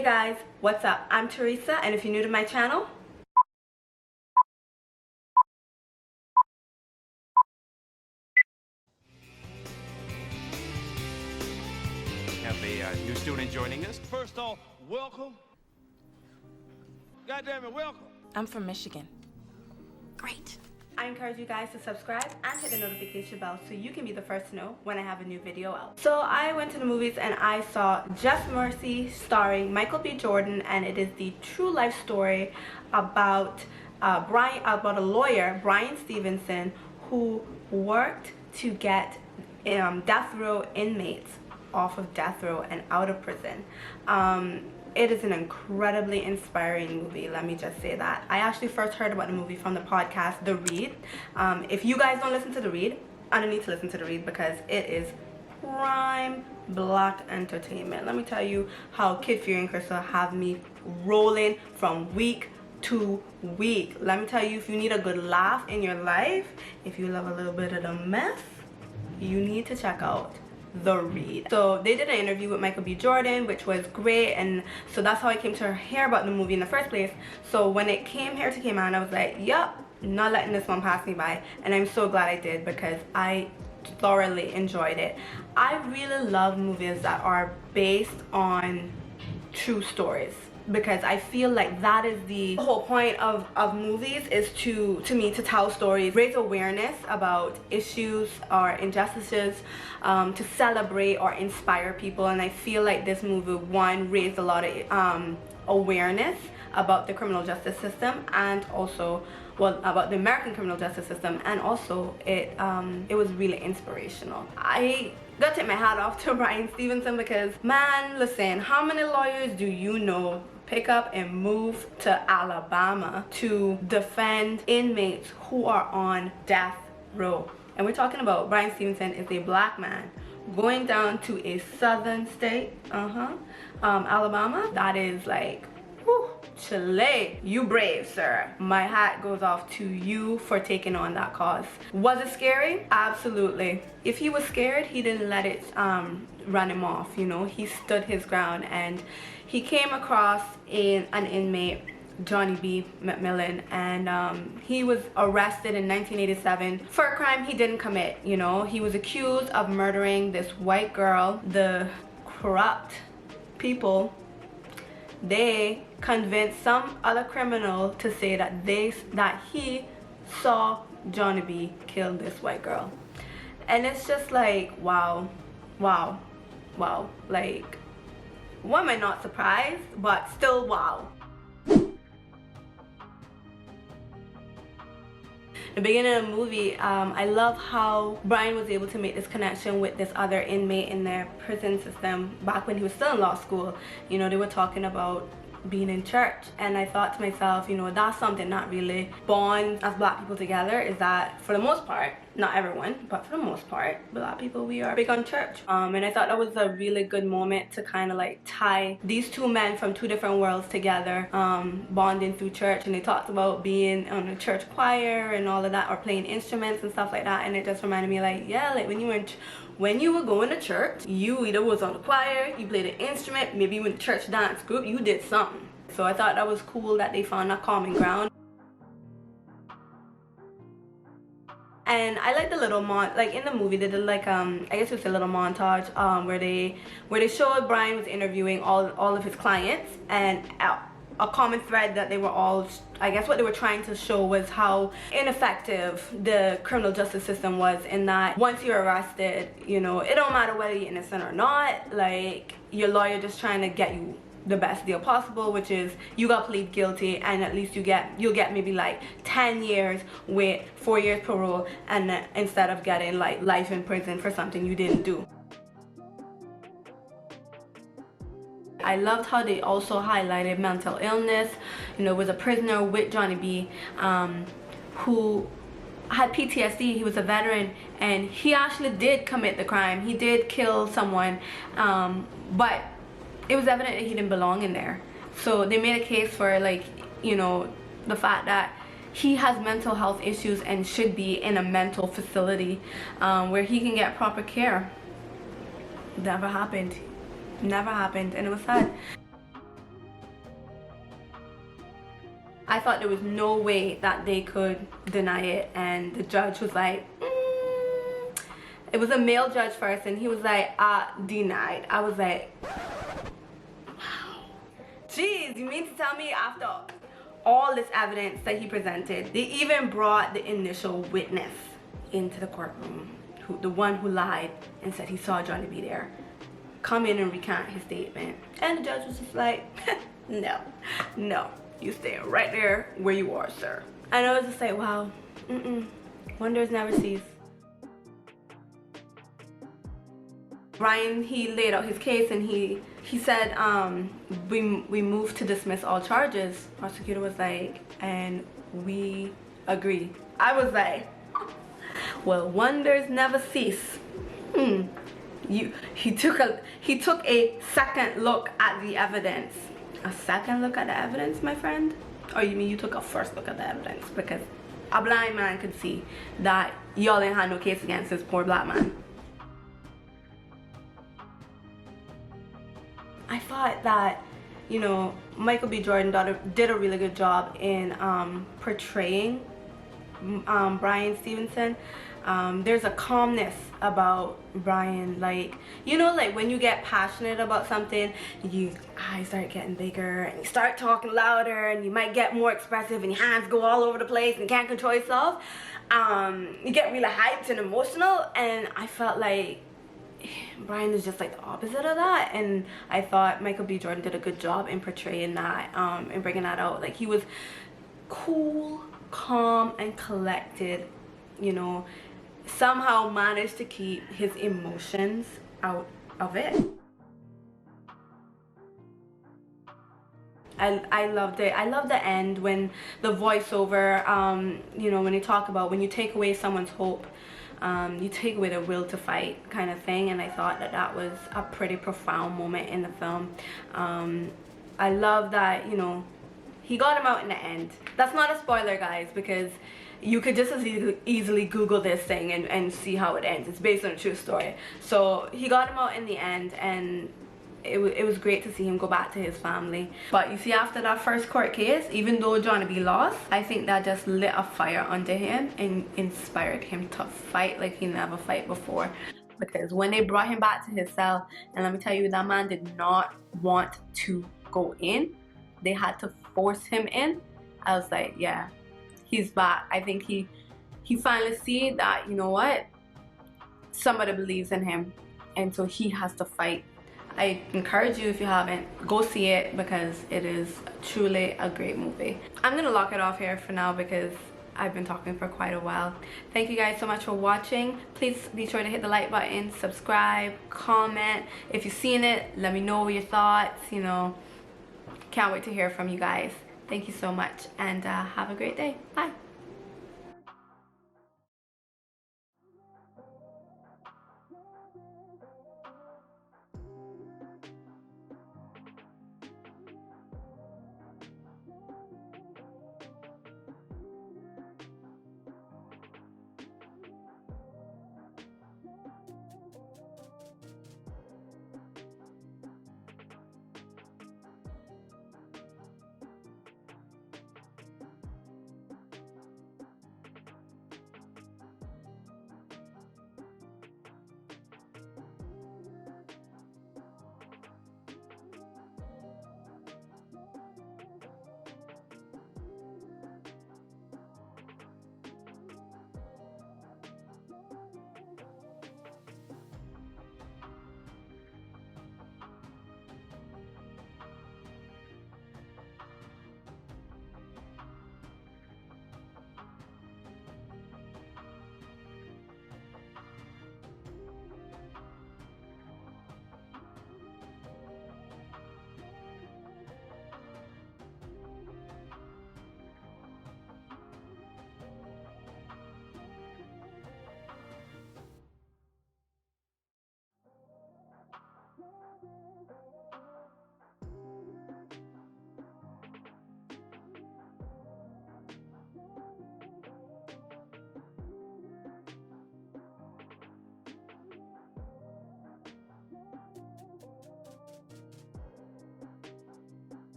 Hey guys, what's up? I'm Teresa, and if you're new to my channel, Have a new student joining us. First off, welcome. Goddamn it, welcome. I'm from Michigan. Great. I encourage you guys to subscribe and hit the notification bell so you can be the first to know when I have a new video out. So I went to the movies and I saw Just Mercy starring Michael B. Jordan, and it is the true life story about a lawyer, Bryan Stevenson, who worked to get death row inmates off of death row and out of prison. It is an incredibly inspiring movie, let me just say that. I actually first heard about the movie from the podcast The Read. If you guys don't listen to The Read, I don't need to listen to The Read because it is prime black entertainment. Let me tell you how Kid Fury and Crystal have me rolling from week to week. Let me tell you, if you need a good laugh in your life, if you love a little bit of the mess, you need to check out The Read. So they did an interview with Michael B. Jordan, which was great, and so that's how I came to hear about the movie in the first place. So when it came on, I was like, yup, not letting this one pass me by, and I'm so glad I did because I thoroughly enjoyed it. I really love movies that are based on true stories, because I feel like that is the whole point of movies, is to me to tell stories, raise awareness about issues or injustices, to celebrate or inspire people. And I feel like this movie, one, raised a lot of awareness about the criminal justice system, and also, well, about the American criminal justice system, and also it was really inspirational. I gotta take my hat off to Bryan Stevenson because, man, listen, how many lawyers do you know pick up and move to Alabama to defend inmates who are on death row? And we're talking about Bryan Stevenson is a black man going down to a southern state, Alabama. That is like, whew, Chile, you brave, sir. My hat goes off to you for taking on that cause. Was it scary? Absolutely. If he was scared, he didn't let it run him off, you know. He stood his ground, and he came across an inmate, Johnnie B, McMillan, and he was arrested in 1987 for a crime he didn't commit. You know, he was accused of murdering this white girl. The corrupt people, they convinced some other criminal to say that he saw Johnnie B kill this white girl. And it's just like, wow, like, why am I not surprised, but still wow. The beginning of the movie, I love how Bryan was able to make this connection with this other inmate in their prison system back when he was still in law school. You know, they were talking about being in church, and I thought to myself, you know, that's something that really bonds us black people together, is that for the most part, not everyone, but for the most part, black people, we are big on church. And I thought that was a really good moment to kind of like tie these two men from two different worlds together, bonding through church. And they talked about being on a church choir and all of that, or playing instruments and stuff like that, and it just reminded me, like, yeah, like when you were going to church, you either was on the choir, you played an instrument, maybe you went to church dance group, you did something. So I thought that was cool that they found that common ground. And I like the little like in the movie they did like I guess it was a little montage where they showed Bryan was interviewing all of his clients, and a common thread that they were all, I guess what they were trying to show was how ineffective the criminal justice system was, in that once you're arrested, you know, it don't matter whether you're innocent or not, like, your lawyer just trying to get you the best deal possible, which is you got plead guilty, and at least you'll get maybe like 10 years with 4 years parole, and instead of getting like life in prison for something you didn't do. I loved how they also highlighted mental illness. You know, was a prisoner with Johnnie B who had PTSD. He was a veteran, and he actually did commit the crime. He did kill someone, but it was evident that he didn't belong in there. So they made a case for, like, you know, the fact that he has mental health issues and should be in a mental facility where he can get proper care. Never happened. Never happened, and it was sad. I thought there was no way that they could deny it, and the judge was like, it was a male judge first, and he was like, denied. I was like, wow. Jeez, you mean to tell me after all this evidence that he presented, they even brought the initial witness into the courtroom, the one who lied and said he saw Johnnie B there, come in and recant his statement. And the judge was just like, no, you stay right there where you are, sir. And I was just like, wow, wonders never cease. Bryan, he laid out his case, and he said, we moved to dismiss all charges. Prosecutor was like, and we agree. I was like, well, wonders never cease. He took a second look at the evidence. A second look at the evidence, my friend? Or you mean you took a first look at the evidence? Because a blind man could see that y'all ain't had no case against this poor black man. I thought that, you know, Michael B. Jordan did a really good job in portraying Bryan Stevenson. There's a calmness about Bryan, like, you know, like when you get passionate about something, your eyes start getting bigger and you start talking louder and you might get more expressive and your hands go all over the place and you can't control yourself. You get really hyped and emotional, and I felt like Bryan is just like the opposite of that, and I thought Michael B. Jordan did a good job in portraying that, and bringing that out. Like, he was cool, calm, and collected, you know, somehow managed to keep his emotions out of it. I loved it. I love the end when the voiceover, you know, when they talk about when you take away someone's hope, you take away their will to fight, kind of thing. And I thought that that was a pretty profound moment in the film. I love that, you know, he got him out in the end. That's not a spoiler, guys, because you could just as easily Google this thing and see how it ends. It's based on a true story. So he got him out in the end, and it was great to see him go back to his family. But you see, after that first court case, even though Johnnie B lost, I think that just lit a fire under him and inspired him to fight like he never fight before. Because when they brought him back to his cell, and let me tell you, that man did not want to go in. They had to force him in. I was like, yeah, he's back. I think he finally see that, you know what, somebody believes in him, and so he has to fight. I encourage you, if you haven't, go see it, because it is truly a great movie. I'm gonna lock it off here for now because I've been talking for quite a while. Thank you guys so much for watching. Please be sure to hit the like button, subscribe, comment. If you've seen it, let me know your thoughts. You know, can't wait to hear from you guys. Thank you so much, and have a great day. Bye.